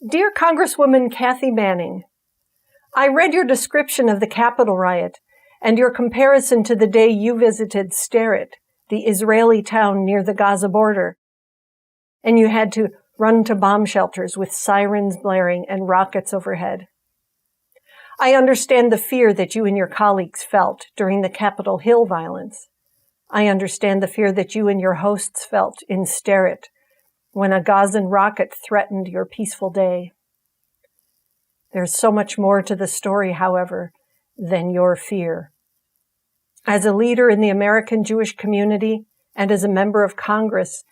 Dear Congresswoman Kathy Manning, I read your description of the Capitol riot and your comparison to the day you visited Sderot, the Israeli town near the Gaza border, and you had to run to bomb shelters with sirens blaring and rockets overhead. I understand the fear that you and your colleagues felt during the Capitol Hill violence. I understand the fear that you and your hosts felt in Sderot when a Gazan rocket threatened your peaceful day. There's so much more to the story, however, than your fear. As a leader in the American Jewish community and as a member of Congress,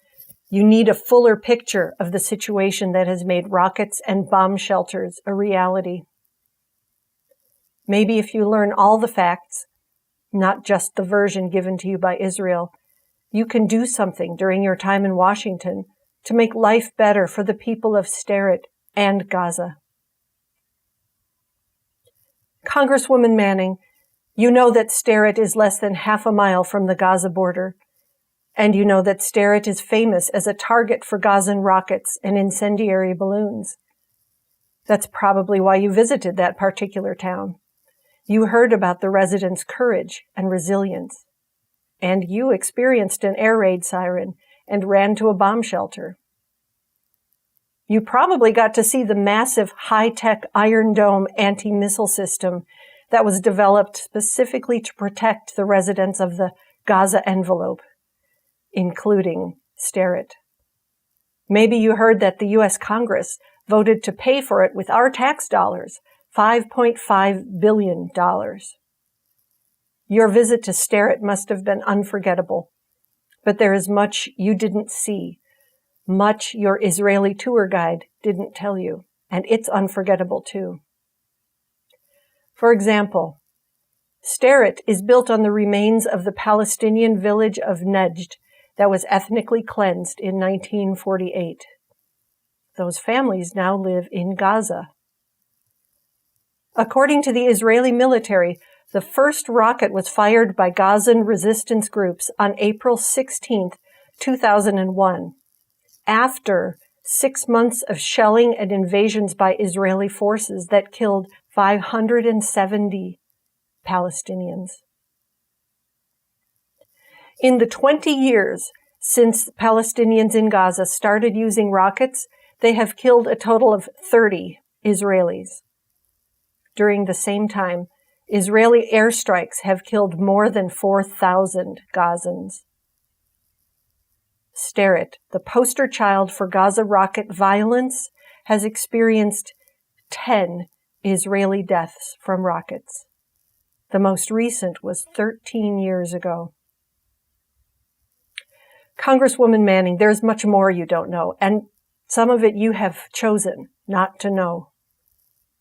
you need a fuller picture of the situation that has made rockets and bomb shelters a reality. Maybe if you learn all the facts, not just the version given to you by Israel, you can do something during your time in Washington to make life better for the people of Sderot and Gaza. Congresswoman Manning, you know that Sderot is less than half a mile from the Gaza border, and you know that Sderot is famous as a target for Gazan rockets and incendiary balloons. That's probably why you visited that particular town. You heard about the residents' courage and resilience, and you experienced an air raid siren and ran to a bomb shelter. You probably got to see the massive high-tech Iron Dome anti-missile system that was developed specifically to protect the residents of the Gaza envelope, including Sderot. Maybe you heard that the U.S. Congress voted to pay for it with our tax dollars, $5.5 billion. Your visit to Sderot must have been unforgettable, but there is much you didn't see, much your Israeli tour guide didn't tell you, and it's unforgettable too. For example, Sderot is built on the remains of the Palestinian village of Nejd that was ethnically cleansed in 1948. Those families now live in Gaza. According to the Israeli military, the first rocket was fired by Gazan resistance groups on April 16, 2001, after 6 months of shelling and invasions by Israeli forces that killed 570 Palestinians. In the 20 years since Palestinians in Gaza started using rockets, they have killed a total of 30 Israelis. During the same time, Israeli airstrikes have killed more than 4,000 Gazans. Sderot, the poster child for Gaza rocket violence, has experienced 10 Israeli deaths from rockets. The most recent was 13 years ago. Congresswoman Manning, there's much more you don't know, and some of it you have chosen not to know.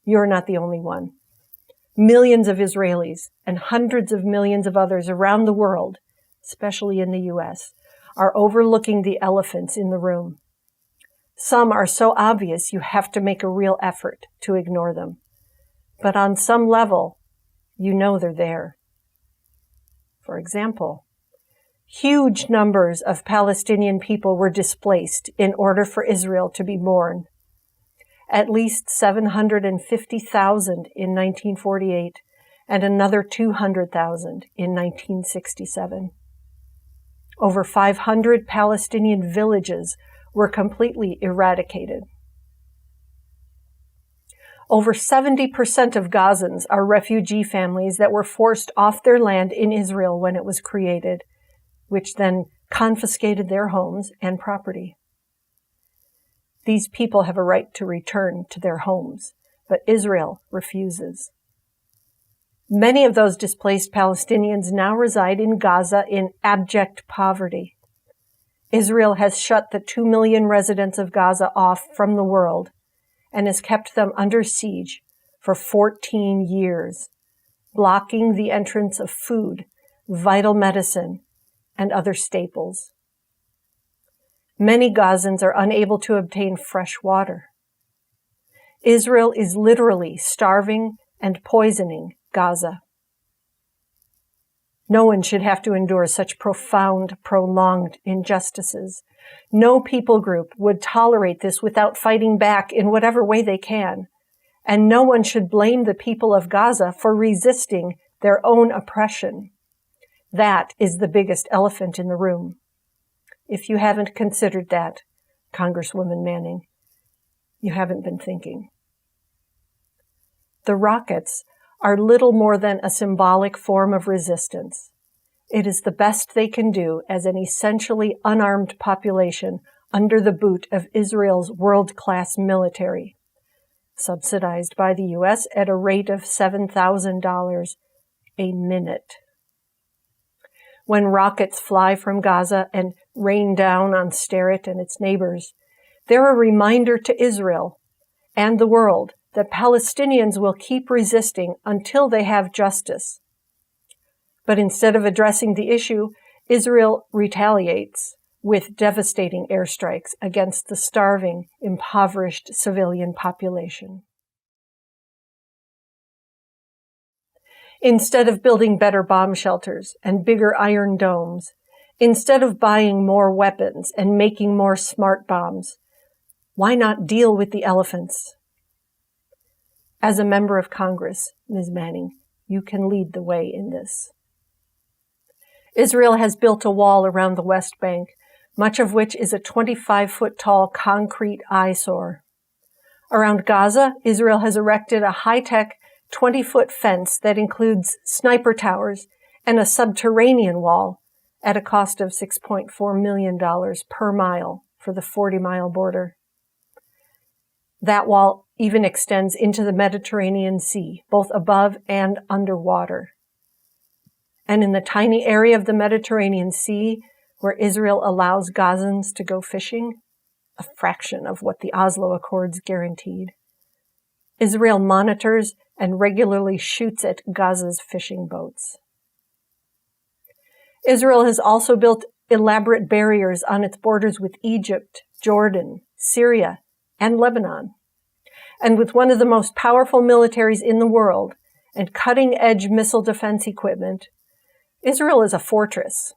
You're not the only one. Millions of Israelis and hundreds of millions of others around the world, especially in the U.S., are overlooking the elephants in the room. Some are so obvious you have to make a real effort to ignore them. But on some level, you know they're there. For example, huge numbers of Palestinian people were displaced in order for Israel to be born. At least 750,000 in 1948 and another 200,000 in 1967. Over 500 Palestinian villages were completely eradicated. Over 70% of Gazans are refugee families that were forced off their land in Israel when it was created, which then confiscated their homes and property. These people have a right to return to their homes, but Israel refuses. Many of those displaced Palestinians now reside in Gaza in abject poverty. Israel has shut the 2 million residents of Gaza off from the world and has kept them under siege for 14 years, blocking the entrance of food, vital medicine, and other staples. Many Gazans are unable to obtain fresh water. Israel is literally starving and poisoning Gaza. No one should have to endure such profound, prolonged injustices, No people group would tolerate this without fighting back in whatever way they can. And no one should blame the people of Gaza for resisting their own oppression. That is the biggest elephant in the room. If you haven't considered that, Congresswoman Manning, you haven't been thinking. The rockets are little more than a symbolic form of resistance. It is the best they can do as an essentially unarmed population under the boot of Israel's world-class military, subsidized by the U.S. at a rate of $7,000 a minute. When rockets fly from Gaza and rain down on Sderot and its neighbors, they're a reminder to Israel and the world that Palestinians will keep resisting until they have justice. But instead of addressing the issue, Israel retaliates with devastating airstrikes against the starving, impoverished civilian population. Instead of building better bomb shelters and bigger iron domes, instead of buying more weapons and making more smart bombs, why not deal with the elephants? As a member of Congress, Ms. Manning, you can lead the way in this. Israel has built a wall around the West Bank, much of which is a 25-foot-tall concrete eyesore. Around Gaza, Israel has erected a high-tech 20-foot fence that includes sniper towers and a subterranean wall at a cost of $6.4 million per mile for the 40-mile border. That wall even extends into the Mediterranean Sea, both above and underwater. And in the tiny area of the Mediterranean Sea where Israel allows Gazans to go fishing, a fraction of what the Oslo Accords guaranteed, Israel monitors and regularly shoots at Gaza's fishing boats. Israel has also built elaborate barriers on its borders with Egypt, Jordan, Syria, and Lebanon. And with one of the most powerful militaries in the world and cutting-edge missile defense equipment, Israel is a fortress.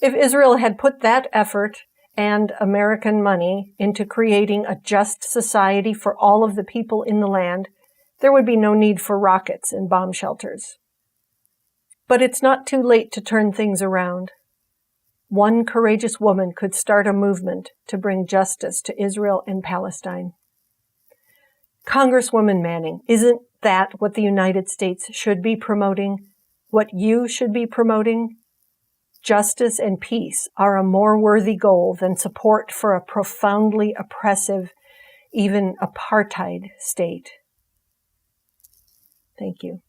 If Israel had put that effort and American money into creating a just society for all of the people in the land, there would be no need for rockets and bomb shelters. But it's not too late to turn things around. One courageous woman could start a movement to bring justice to Israel and Palestine. Congresswoman Manning, isn't that what the United States should be promoting? What you should be promoting? Justice and peace are a more worthy goal than support for a profoundly oppressive, even apartheid state. Thank you.